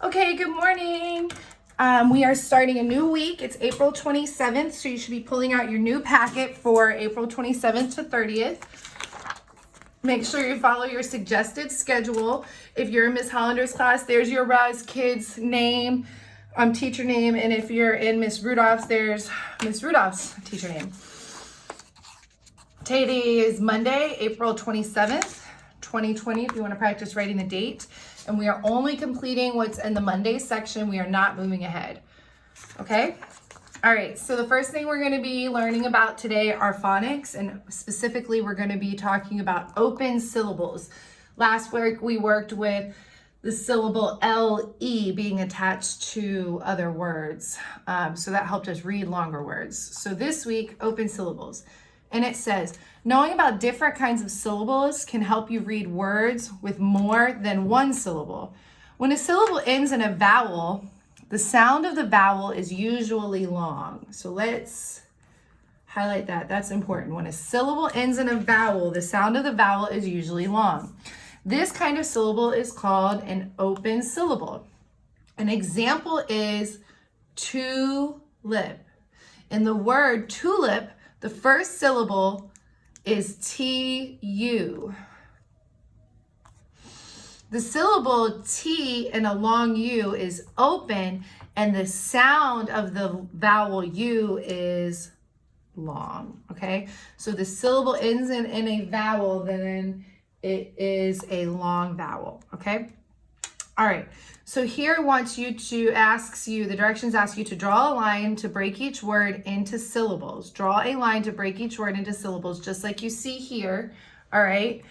Okay, good morning. We are starting a new week. It's April 27th, so you should be pulling out your new packet for April 27th to 30th. Make sure you follow your suggested schedule. If you're in Miss Hollander's class, there's your Raz kid's name, teacher name, and if you're in Miss Rudolph's, there's Miss Rudolph's teacher name. Today is Monday, April 27th, 2020, if you want to practice writing the date. And we are only completing what's in the Monday section. We are not moving ahead. Okay? All right, so the first thing we're going to be learning about today are phonics, and specifically we're going to be talking about open syllables. Last week we worked with the syllable LE being attached to other words. So that helped us read longer words. So this week, open syllables. And it says, knowing about different kinds of syllables can help you read words with more than one syllable. When a syllable ends in a vowel, the sound of the vowel is usually long. So let's highlight that. That's important. When a syllable ends in a vowel, the sound of the vowel is usually long. This kind of syllable is called an open syllable. An example is tulip. In the word tulip, the first syllable is T-U. The syllable T and a long U is open, and the sound of the vowel U is long, okay? So the syllable ends in a vowel, then it is a long vowel, okay? All right, so here it wants you to the directions ask you to draw a line to break each word into syllables. Draw a line to break each word into syllables, just like you see here, all right?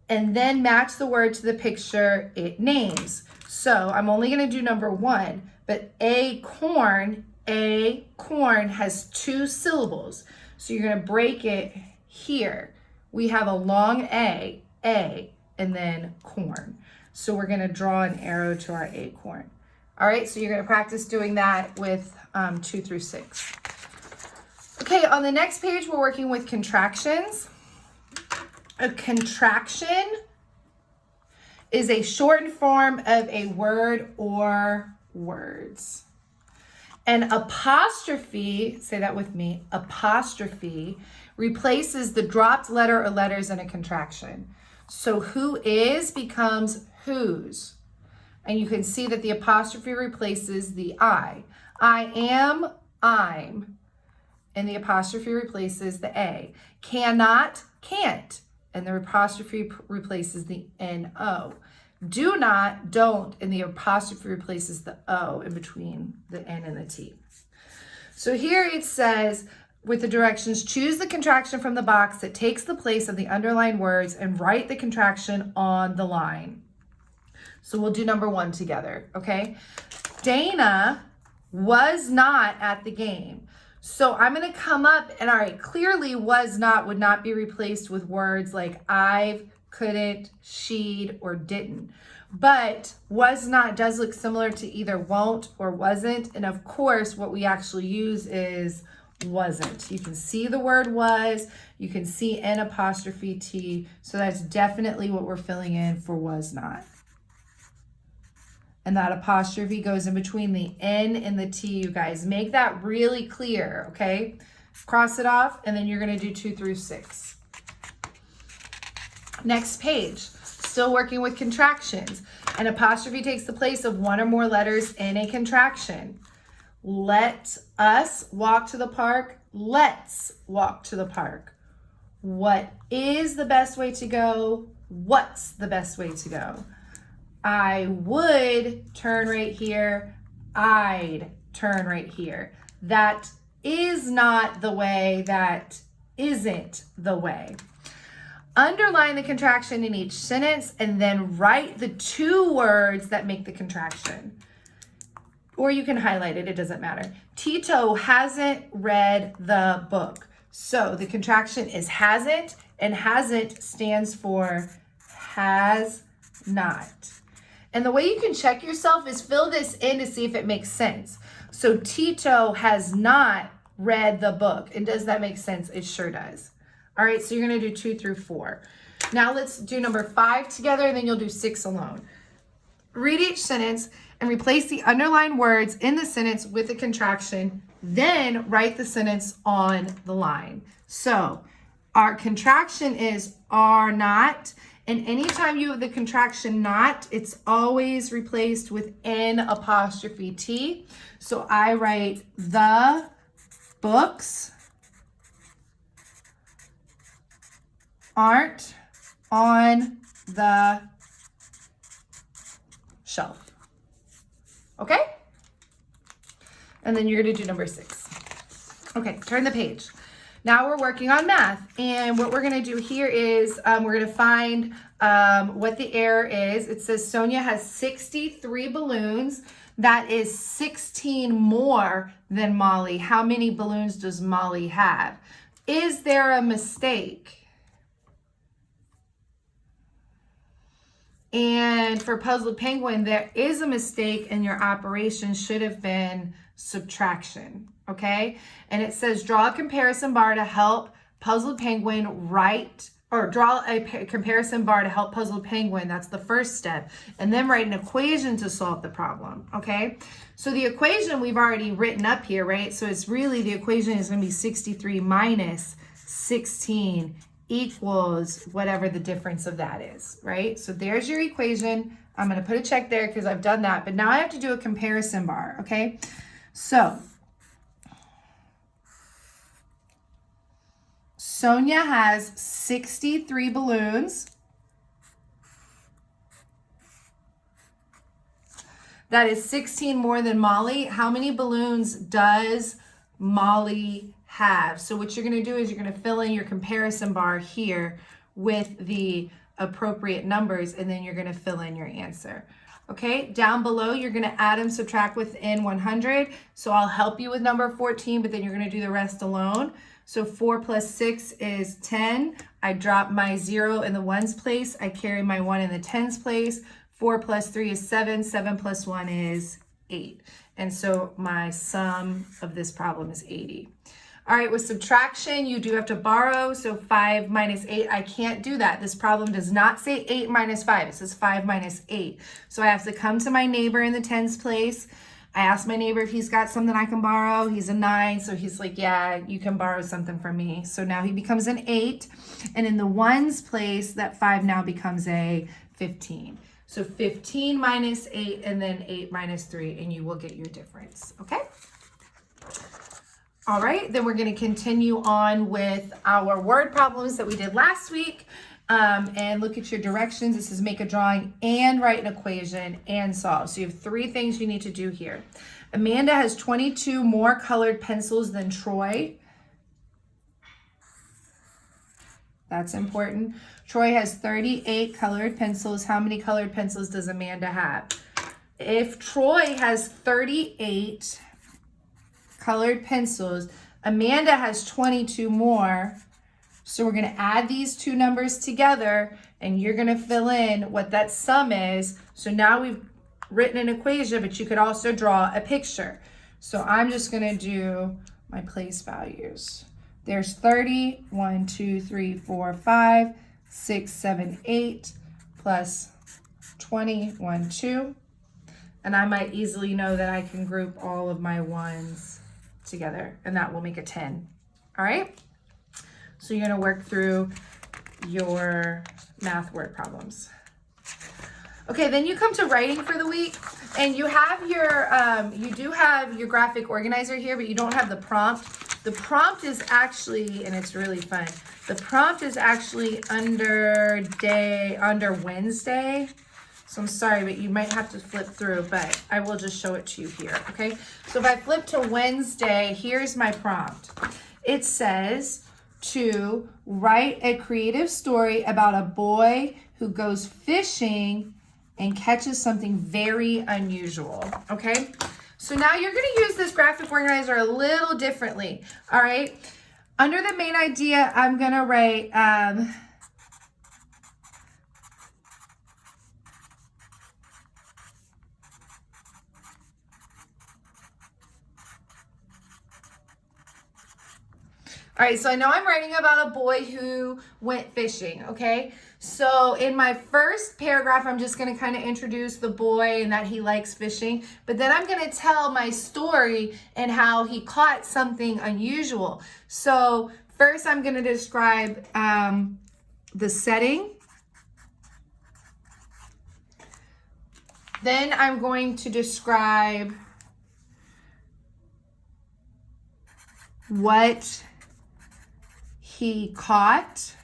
And then match the word to the picture it names. So I'm only gonna do number one, but acorn has two syllables. So you're gonna break it here. We have a long A, and then corn. So we're gonna draw an arrow to our acorn. All right, so you're gonna practice doing that with 2 through 6. Okay, on the next page, we're working with contractions. A contraction is a shortened form of a word or words. An apostrophe, say that with me, apostrophe replaces the dropped letter or letters in a contraction. So who is becomes whose. And you can see that the apostrophe replaces the I. I am, I'm. And the apostrophe replaces the A. Cannot, can't. And the apostrophe replaces the N-O. Do not, don't. And the apostrophe replaces the O in between the N and the T. So here it says, with the directions, choose the contraction from the box that takes the place of the underlined words and write the contraction on the line. So we'll do number one together, okay? Dana was not at the game. So I'm gonna come up and all right, clearly was not would not be replaced with words like I've, couldn't, she'd, or didn't. But was not does look similar to either won't or wasn't. And of course, what we actually use is wasn't. You can see the word was, you can see N apostrophe T. So that's definitely what we're filling in for was not. And that apostrophe goes in between the N and the T, you guys. Make that really clear, okay? Cross it off, and then you're gonna do 2 through 6. Next page, still working with contractions. An apostrophe takes the place of one or more letters in a contraction. Let us walk to the park. Let's walk to the park. What is the best way to go? What's the best way to go? I would turn right here. I'd turn right here. That is not the way. That isn't the way. Underline the contraction in each sentence and then write the 2 words that make the contraction. Or you can highlight it, it doesn't matter. Tito hasn't read the book. So the contraction is hasn't, and hasn't stands for has not. And the way you can check yourself is fill this in to see if it makes sense. So Tito has not read the book. And does that make sense? It sure does. All right, so you're gonna do 2 through 4. Now let's do number 5 together, and then you'll do 6 alone. read each sentence and replace the underlined words in the sentence with a contraction, then write the sentence on the line. So our contraction is are not, and anytime you have the contraction not, it's always replaced with N apostrophe T. So I write the books aren't on the shelf. Okay? And then you're going to do number 6. Okay, turn the page. Now we're working on math. And what we're going to do here is we're going to find what the error is. It says Sonia has 63 balloons. That is 16 more than Molly. How many balloons does Molly have? Is there a mistake? And for Puzzled Penguin, there is a mistake, and your operation should have been subtraction, okay? And it says draw a comparison bar to help Puzzled Penguin draw a comparison bar to help Puzzled Penguin. That's the first step. And then write an equation to solve the problem, okay? So the equation we've already written up here, right? So it's really, the equation is going to be 63 minus 16 equals whatever the difference of that is, right? So there's your equation. I'm going to put a check there because I've done that. But now I have to do a comparison bar, okay? So Sonia has 63 balloons. That is 16 more than Molly. How many balloons does Molly have? So what you're going to do is you're going to fill in your comparison bar here with the appropriate numbers, and then you're going to fill in your answer. Okay, down below, you're going to add and subtract within 100. So I'll help you with number 14, but then you're going to do the rest alone. So 4 plus 6 is 10. I drop my 0 in the ones place. I carry my 1 in the tens place. 4 plus 3 is 7. 7 plus 1 is 8. And so my sum of this problem is 80. All right, with subtraction, you do have to borrow. So 5 minus 8, I can't do that. This problem does not say 8 minus 5. It says 5 minus 8. So I have to come to my neighbor in the tens place. I asked my neighbor if he's got something I can borrow. He's a 9, so he's like, yeah, you can borrow something from me. So now he becomes an 8. And in the ones place, that 5 now becomes a 15. So 15 minus 8 and then 8 minus 3, and you will get your difference, okay? All right, then we're going to continue on with our word problems that we did last week. And look at your directions. This is make a drawing and write an equation and solve. So you have 3 things you need to do here. Amanda has 22 more colored pencils than Troy. That's important. Troy has 38 colored pencils. How many colored pencils does Amanda have? If Troy has 38 colored pencils, Amanda has 22 more. So we're going to add these 2 numbers together, and you're going to fill in what that sum is. So now we've written an equation, but you could also draw a picture. So I'm just going to do my place values. There's 30, 1, 2, 3, 4, 5, 6, 7, 8, plus 20, 1, 2. And I might easily know that I can group all of my ones together, and that will make a 10. All right? So you're going to work through your math word problems. Okay, then you come to writing for the week, and you have your, you do have your graphic organizer here, but you don't have the prompt. The prompt is actually, and it's really fun, the prompt is actually under Wednesday. So I'm sorry, but you might have to flip through, but I will just show it to you here, okay? So if I flip to Wednesday, here's my prompt. It says to write a creative story about a boy who goes fishing and catches something very unusual, okay? So now you're going to use this graphic organizer a little differently, all right? Under the main idea, I'm going to write, all right, so I know I'm writing about a boy who went fishing, okay? So in my first paragraph, I'm just going to kind of introduce the boy and that he likes fishing. But then I'm going to tell my story and how he caught something unusual. So first, I'm going to describe the setting. Then I'm going to describe what he caught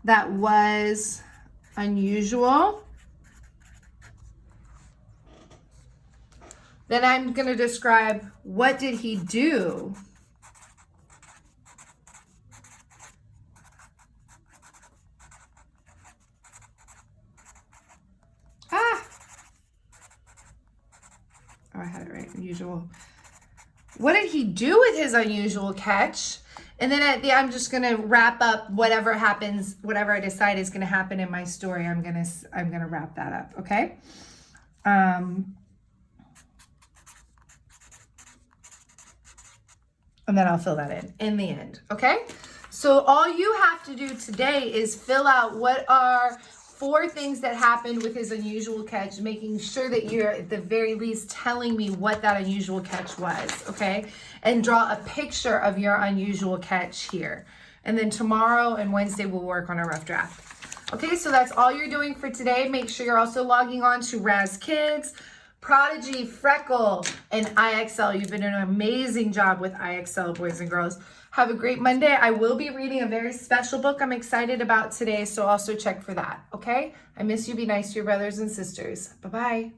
that was unusual. Then I'm going to describe what did he do Oh, I had it right. Unusual. What did he do with his unusual catch? And then at the I'm just gonna wrap up whatever happens, whatever I decide is gonna happen in my story. I'm gonna wrap that up. Okay. And then I'll fill that in the end. Okay. So all you have to do today is fill out what are 4 things that happened with his unusual catch, making sure that you're at the very least telling me what that unusual catch was, okay? And draw a picture of your unusual catch here. And then tomorrow and Wednesday we'll work on a rough draft. Okay, so that's all you're doing for today. Make sure you're also logging on to Raz Kids, Prodigy, Freckle, and IXL. You've been doing an amazing job with IXL, boys and girls. Have a great Monday. I will be reading a very special book I'm excited about today, so also check for that, okay? I miss you. Be nice to your brothers and sisters. Bye-bye.